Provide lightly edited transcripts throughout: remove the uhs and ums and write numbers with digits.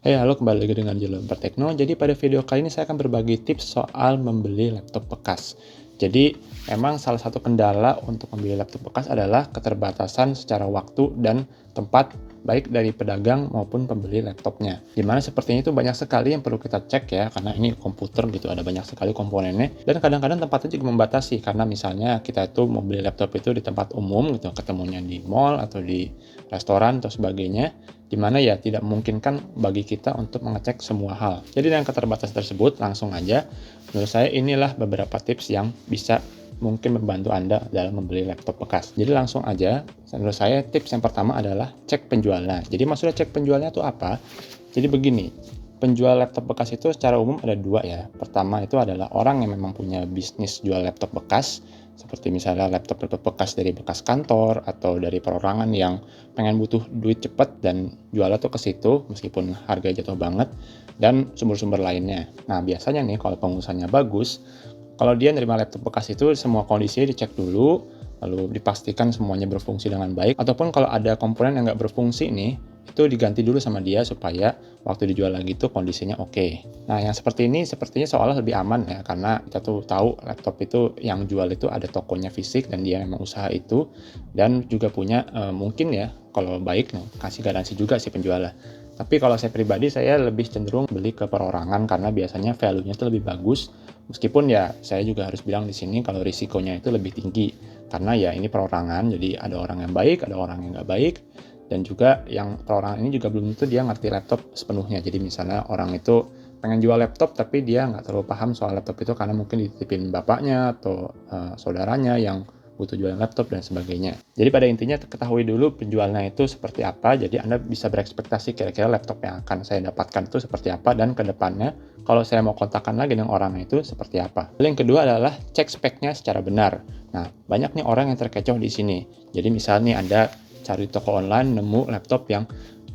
Hey, halo, kembali lagi dengan Jalur Tekno. Jadi pada video kali ini saya akan berbagi tips soal membeli laptop bekas. Jadi memang salah satu kendala untuk membeli laptop bekas adalah keterbatasan secara waktu dan tempat, baik dari pedagang maupun pembeli laptopnya. Dimana sepertinya itu banyak sekali yang perlu kita cek ya, karena ini komputer gitu, ada banyak sekali komponennya. Dan kadang-kadang tempatnya juga membatasi, karena misalnya kita itu mau beli laptop itu di tempat umum gitu, ketemunya di mall atau di restoran atau sebagainya, di mana ya tidak memungkinkan bagi kita untuk mengecek semua hal. Jadi dengan keterbatasan tersebut, langsung aja menurut saya inilah beberapa tips yang bisa mungkin membantu Anda dalam membeli laptop bekas. Jadi langsung aja, menurut saya tips yang pertama adalah cek penjualnya. Jadi maksudnya cek penjualnya itu apa? Jadi begini, penjual laptop bekas itu secara umum ada dua ya. Pertama itu adalah orang yang memang punya bisnis jual laptop bekas, seperti misalnya laptop-laptop bekas dari bekas kantor atau dari perorangan yang pengen butuh duit cepat dan jualnya tuh ke situ meskipun harga jatuh banget, dan sumber-sumber lainnya. Nah biasanya nih kalau pengusahanya bagus, kalau dia nerima laptop bekas itu semua kondisinya dicek dulu, lalu dipastikan semuanya berfungsi dengan baik, ataupun kalau ada komponen yang nggak berfungsi nih, itu diganti dulu sama dia supaya waktu dijual lagi itu kondisinya oke. Nah yang seperti ini sepertinya seolah lebih aman ya, karena kita tuh tahu laptop itu yang jual itu ada tokonya fisik dan dia memang usaha itu, dan juga punya mungkin ya kalau baik kasih garansi juga si penjualnya. Tapi kalau saya pribadi, saya lebih cenderung beli ke perorangan karena biasanya value-nya itu lebih bagus. Meskipun ya saya juga harus bilang di sini kalau risikonya itu lebih tinggi. Karena ya ini perorangan, jadi ada orang yang baik, ada orang yang nggak baik. Dan juga yang perorangan ini juga belum tentu dia ngerti laptop sepenuhnya. Jadi misalnya orang itu pengen jual laptop tapi dia nggak terlalu paham soal laptop itu karena mungkin dititipin bapaknya atau saudaranya yang butuh jualan laptop dan sebagainya. Jadi pada intinya ketahui dulu penjualnya itu seperti apa, jadi Anda bisa berekspektasi kira-kira laptop yang akan saya dapatkan itu seperti apa, dan ke depannya kalau saya mau kontakkan lagi dengan orang itu seperti apa. Lalu yang kedua adalah cek speknya secara benar. Nah, banyak nih orang yang terkecoh di sini. Jadi misalnya Anda cari toko online, nemu laptop yang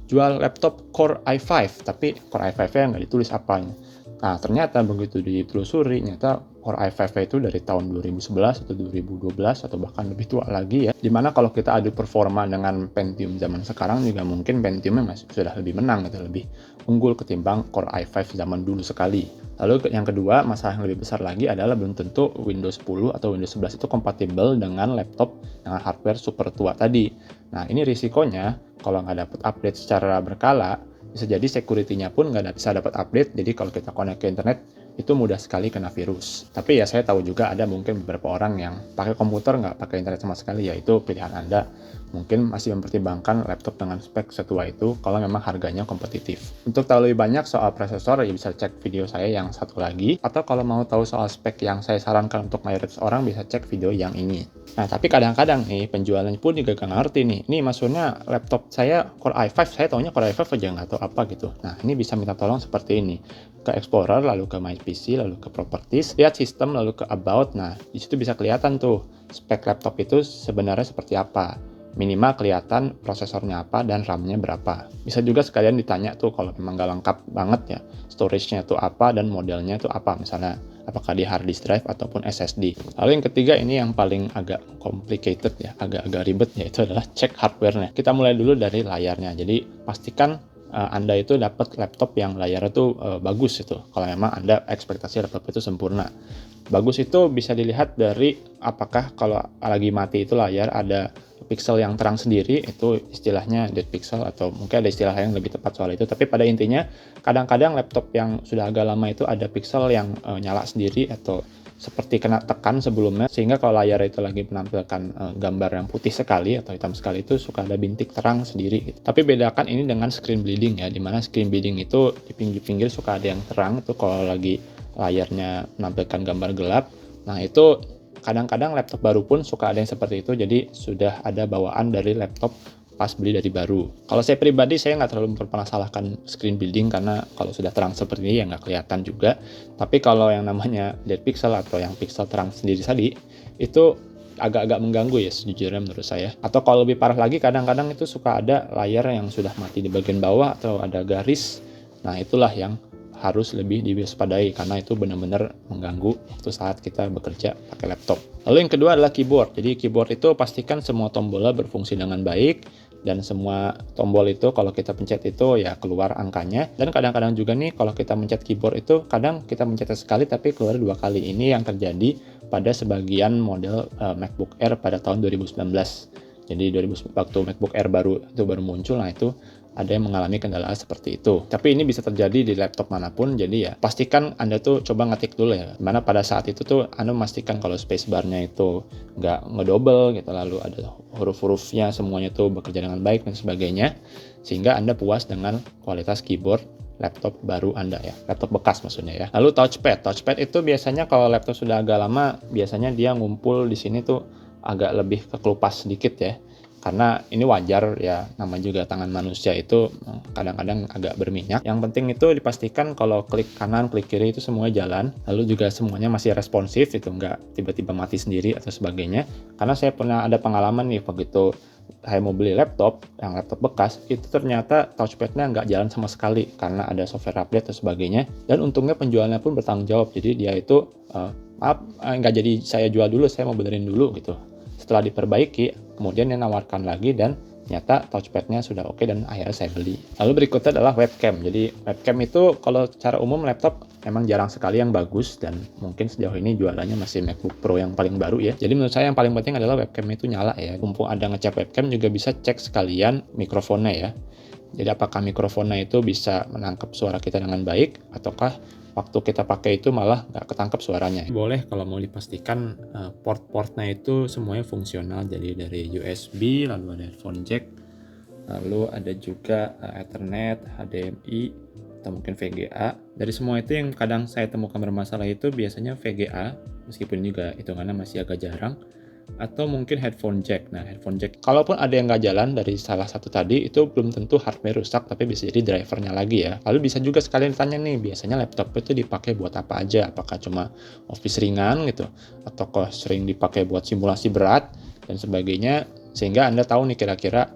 jual laptop Core i5, tapi Core i5-nya nggak ditulis apanya. Nah, ternyata begitu ditelusuri, ternyata Core i5 itu dari tahun 2011 atau 2012 atau bahkan lebih tua lagi ya. Dimana kalau kita adu performa dengan Pentium zaman sekarang juga mungkin Pentiumnya masih sudah lebih menang gitu, lebih unggul ketimbang Core i5 zaman dulu sekali. Lalu yang kedua, masalah yang lebih besar lagi adalah belum tentu Windows 10 atau Windows 11 itu kompatibel dengan laptop dengan hardware super tua tadi. Nah, ini risikonya kalau nggak dapat update secara berkala, bisa jadi security-nya pun nggak bisa dapat update, jadi kalau kita connect ke internet, itu mudah sekali kena virus. Tapi ya saya tahu juga ada mungkin beberapa orang yang pakai komputer nggak pakai internet sama sekali, ya itu pilihan Anda. Mungkin masih mempertimbangkan laptop dengan spek setua itu kalau memang harganya kompetitif. Untuk tahu lebih banyak soal prosesor, ya bisa cek video saya yang satu lagi. Atau kalau mau tahu soal spek yang saya sarankan untuk mayoritas orang, bisa cek video yang ini. Nah, tapi kadang-kadang nih penjualannya pun juga nggak ngerti nih. Ini maksudnya laptop saya Core i5, saya taunya Core i5 aja nggak tahu apa gitu. Nah, ini bisa minta tolong seperti ini. Ke Explorer, lalu ke My PC, lalu ke Properties, lihat sistem, lalu ke About. Nah, di situ bisa kelihatan tuh spek laptop itu sebenarnya seperti apa. Minimal kelihatan prosesornya apa dan RAM-nya berapa. Bisa juga sekalian ditanya tuh kalau memang nggak lengkap banget ya, storage-nya tuh apa dan modelnya tuh apa, misalnya apakah di hard disk drive ataupun SSD. Lalu yang ketiga, ini yang paling agak complicated ya, agak ribet, yaitu adalah cek hardware-nya. Kita mulai dulu dari layarnya. Jadi pastikan Anda itu dapat laptop yang layarnya tuh bagus itu. Kalau memang Anda ekspektasi laptop itu sempurna. Bagus itu bisa dilihat dari apakah kalau lagi mati itu layar ada pixel yang terang sendiri, itu istilahnya dead pixel, atau mungkin ada istilah yang lebih tepat soal itu. Tapi pada intinya kadang-kadang laptop yang sudah agak lama itu ada pixel yang nyala sendiri atau seperti kena tekan sebelumnya, sehingga kalau layar itu lagi menampilkan gambar yang putih sekali atau hitam sekali, itu suka ada bintik terang sendiri gitu. Tapi bedakan ini dengan screen bleeding ya, dimana screen bleeding itu di pinggir-pinggir suka ada yang terang itu kalau lagi layarnya menampilkan gambar gelap. Nah itu kadang-kadang laptop baru pun suka ada yang seperti itu, jadi sudah ada bawaan dari laptop pas beli dari baru. Kalau saya pribadi, saya nggak terlalu mempermasalahkan screen bleeding karena kalau sudah terang seperti ini ya nggak kelihatan juga. Tapi kalau yang namanya dead pixel atau yang pixel terang sendiri tadi, itu agak-agak mengganggu ya sejujurnya menurut saya. Atau kalau lebih parah lagi, kadang-kadang itu suka ada layar yang sudah mati di bagian bawah atau ada garis. Nah itulah yang harus lebih diwaspadai karena itu benar-benar mengganggu waktu saat kita bekerja pakai laptop. Lalu yang kedua adalah keyboard. Jadi keyboard itu pastikan semua tombolnya berfungsi dengan baik dan semua tombol itu kalau kita pencet itu ya keluar angkanya. Dan kadang-kadang juga nih kalau kita mencet keyboard itu kadang kita mencetnya sekali tapi keluar 2 kali. Ini yang terjadi pada sebagian model MacBook Air pada tahun 2019. Jadi waktu MacBook Air baru muncul, nah itu ada yang mengalami kendala seperti itu. Tapi ini bisa terjadi di laptop manapun, jadi ya pastikan Anda tuh coba ngetik dulu ya. Dimana pada saat itu tuh Anda memastikan kalau spacebar-nya itu nggak ngedouble gitu, lalu ada huruf-hurufnya semuanya tuh bekerja dengan baik dan sebagainya, sehingga Anda puas dengan kualitas keyboard laptop baru Anda ya, laptop bekas maksudnya ya. Lalu touchpad itu biasanya kalau laptop sudah agak lama, biasanya dia ngumpul di sini tuh agak lebih kekelupas sedikit ya. Karena ini wajar ya, nama juga tangan manusia itu kadang-kadang agak berminyak. Yang penting itu dipastikan kalau klik kanan, klik kiri itu semuanya jalan. Lalu juga semuanya masih responsif, itu nggak tiba-tiba mati sendiri atau sebagainya. Karena saya pernah ada pengalaman nih, begitu saya mau beli laptop, yang laptop bekas, itu ternyata touchpadnya nggak jalan sama sekali karena ada software update atau sebagainya. Dan untungnya penjualnya pun bertanggung jawab. Jadi dia itu, nggak jadi saya jual dulu, saya mau benerin dulu gitu. Setelah diperbaiki, kemudian dia nawarkan lagi dan ternyata touchpadnya sudah oke dan akhirnya saya beli. Lalu berikutnya adalah webcam. Jadi webcam itu kalau secara umum laptop memang jarang sekali yang bagus dan mungkin sejauh ini jualannya masih MacBook Pro yang paling baru ya. Jadi menurut saya yang paling penting adalah webcam itu nyala ya. Mumpung ada ngecek webcam juga bisa cek sekalian mikrofonnya ya. Jadi apakah mikrofonnya itu bisa menangkap suara kita dengan baik ataukah waktu kita pakai itu malah nggak ketangkep suaranya. Boleh kalau mau dipastikan port-portnya itu semuanya fungsional, jadi dari USB, lalu ada headphone jack, lalu ada juga Ethernet, HDMI, atau mungkin VGA. Dari semua itu yang kadang saya temukan bermasalah itu biasanya VGA, meskipun juga hitungannya masih agak jarang, atau mungkin headphone jack. Nah, headphone jack, kalaupun ada yang nggak jalan dari salah satu tadi, itu belum tentu hardware rusak, tapi bisa jadi drivernya lagi ya. Lalu bisa juga sekalian tanya nih, biasanya laptop itu dipakai buat apa aja? Apakah cuma office ringan gitu? Ataukah sering dipakai buat simulasi berat dan sebagainya? Sehingga Anda tahu nih kira-kira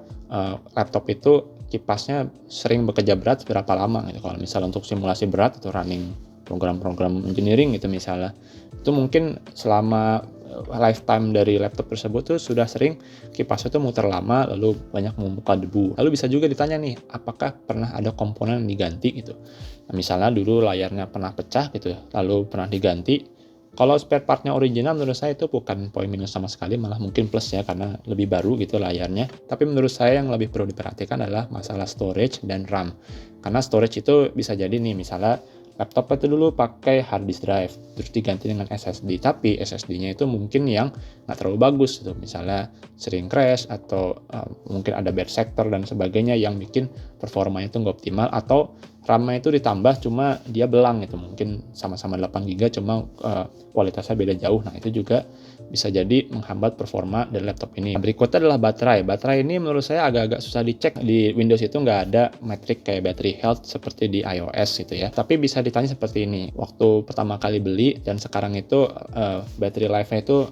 laptop itu kipasnya sering bekerja berat berapa lama gitu. Kalau misalnya untuk simulasi berat atau running program-program engineering gitu misalnya, itu mungkin selama lifetime dari laptop tersebut tuh sudah sering kipasnya tuh muter lama, lalu banyak membuka debu. Lalu bisa juga ditanya nih, apakah pernah ada komponen yang diganti gitu. Nah, misalnya dulu layarnya pernah pecah gitu, lalu pernah diganti. Kalau spare partnya original menurut saya itu bukan poin minus sama sekali, malah mungkin plus ya karena lebih baru gitu layarnya. Tapi menurut saya yang lebih perlu diperhatikan adalah masalah storage dan RAM. Karena storage itu bisa jadi nih misalnya laptop itu dulu pakai hard disk drive, terus diganti dengan SSD, tapi SSD-nya itu mungkin yang nggak terlalu bagus gitu, misalnya sering crash atau mungkin ada bad sector dan sebagainya yang bikin performanya itu nggak optimal, atau RAM-nya itu ditambah cuma dia belang gitu, mungkin sama-sama 8 GB cuma kualitasnya beda jauh. Nah itu juga bisa jadi menghambat performa dari laptop ini. Berikutnya adalah baterai. Baterai ini menurut saya agak-agak susah dicek. Di Windows itu nggak ada metrik kayak battery health seperti di iOS gitu ya. Tapi bisa ditanya seperti ini. Waktu pertama kali beli dan sekarang itu battery life-nya itu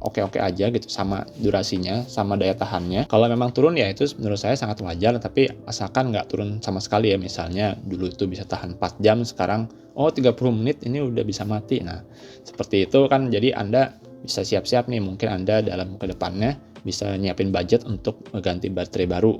oke-oke aja gitu, sama durasinya, sama daya tahannya. Kalau memang turun ya itu menurut saya sangat wajar, tapi asalkan nggak turun sama sekali ya. Misalnya dulu itu bisa tahan 4 jam, sekarang 30 menit ini udah bisa mati. Nah seperti itu kan, jadi Anda bisa siap-siap nih, mungkin Anda dalam kedepannya bisa nyiapin budget untuk mengganti baterai baru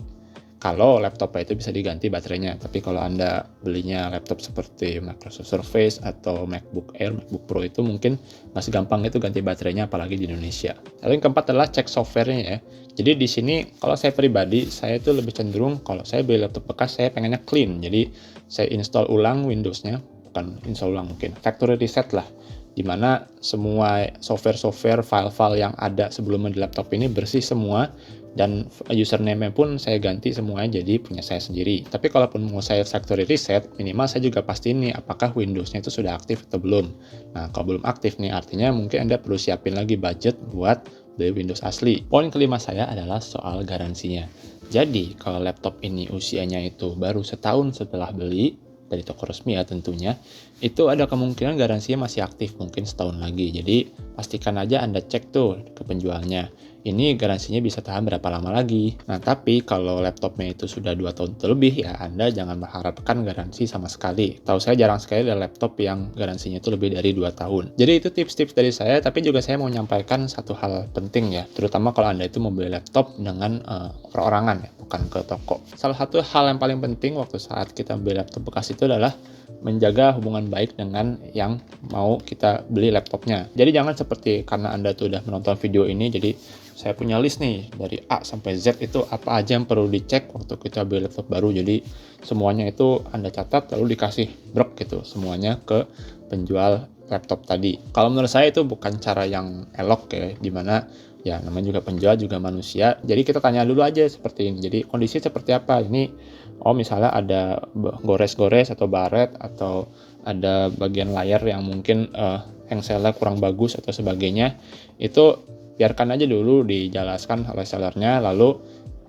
kalau laptopnya itu bisa diganti baterainya. Tapi kalau Anda belinya laptop seperti Microsoft Surface atau MacBook Air, MacBook Pro itu mungkin masih gampang itu ganti baterainya, apalagi di Indonesia. Lalu yang keempat adalah cek softwarenya ya. Jadi di sini kalau saya pribadi, saya itu lebih cenderung kalau saya beli laptop bekas, saya pengennya clean. Jadi saya install ulang Windows-nya, bukan install ulang, mungkin factory reset lah, dimana semua software-software, file-file yang ada sebelumnya di laptop ini bersih semua, dan username-nya pun saya ganti semuanya jadi punya saya sendiri. Tapi kalaupun mau saya factory reset, minimal saya juga pastiin nih apakah Windows-nya itu sudah aktif atau belum. Nah kalau belum aktif nih, artinya mungkin Anda perlu siapin lagi budget buat beli Windows asli. Poin kelima saya adalah soal garansinya. Jadi kalau laptop ini usianya itu baru setahun setelah beli, dari toko resmi ya tentunya, itu ada kemungkinan garansinya masih aktif, mungkin setahun lagi. Jadi pastikan aja Anda cek tuh ke penjualnya, ini garansinya bisa tahan berapa lama lagi. Nah, tapi kalau laptopnya itu sudah 2 tahun terlebih, ya Anda jangan mengharapkan garansi sama sekali. Tahu saya jarang sekali ada laptop yang garansinya itu lebih dari 2 tahun. Jadi itu tips-tips dari saya, tapi juga saya mau menyampaikan satu hal penting ya, terutama kalau Anda itu membeli laptop dengan perorangan ya, bukan ke toko. Salah satu hal yang paling penting waktu saat kita beli laptop bekas itu adalah menjaga hubungan baik dengan yang mau kita beli laptopnya. Jadi jangan seperti karena Anda tuh udah menonton video ini, jadi saya punya list nih dari A sampai Z itu apa aja yang perlu dicek waktu kita beli laptop baru. Jadi semuanya itu Anda catat lalu dikasih brok gitu semuanya ke penjual laptop tadi. Kalau menurut saya itu bukan cara yang elok ya, dimana ya namanya juga penjual juga manusia. Jadi kita tanya dulu aja seperti ini. Jadi kondisi seperti apa ini? Oh misalnya ada gores-gores atau baret atau ada bagian layar yang mungkin hengselnya kurang bagus atau sebagainya, itu biarkan aja dulu dijelaskan oleh sellernya, lalu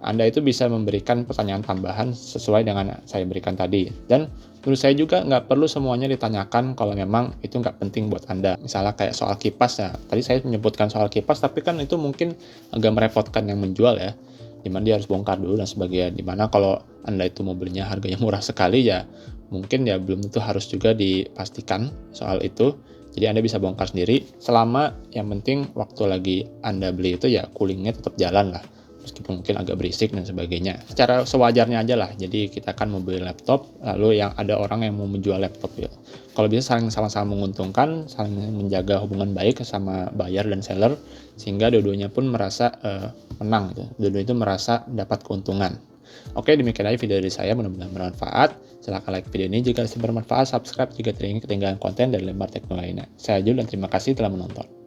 Anda itu bisa memberikan pertanyaan tambahan sesuai dengan saya berikan tadi. Dan menurut saya juga nggak perlu semuanya ditanyakan kalau memang itu nggak penting buat Anda. Misalnya kayak soal kipas ya, tadi saya menyebutkan soal kipas, tapi kan itu mungkin agak merepotkan yang menjual ya, dimana dia harus bongkar dulu dan sebagainya. Dimana kalau Anda itu mau belinya harganya murah sekali ya, mungkin ya belum tentu harus juga dipastikan soal itu. Jadi Anda bisa bongkar sendiri selama yang penting waktu lagi Anda beli itu ya coolingnya tetap jalan lah, meskipun mungkin agak berisik dan sebagainya. Secara sewajarnya aja lah. Jadi kita kan mau beli laptop, lalu yang ada orang yang mau menjual laptop ya. Kalau bisa saling sama-sama menguntungkan, saling menjaga hubungan baik sama buyer dan seller, sehingga dua-duanya pun merasa menang gitu. Dua-duanya itu merasa dapat keuntungan. Oke, demikian aja video dari saya, mudah-mudahan bermanfaat. Silahkan like video ini jika bermanfaat, subscribe jika ingin ketinggalan konten dari Lembar Tekno lainnya. Saya Jul dan terima kasih telah menonton.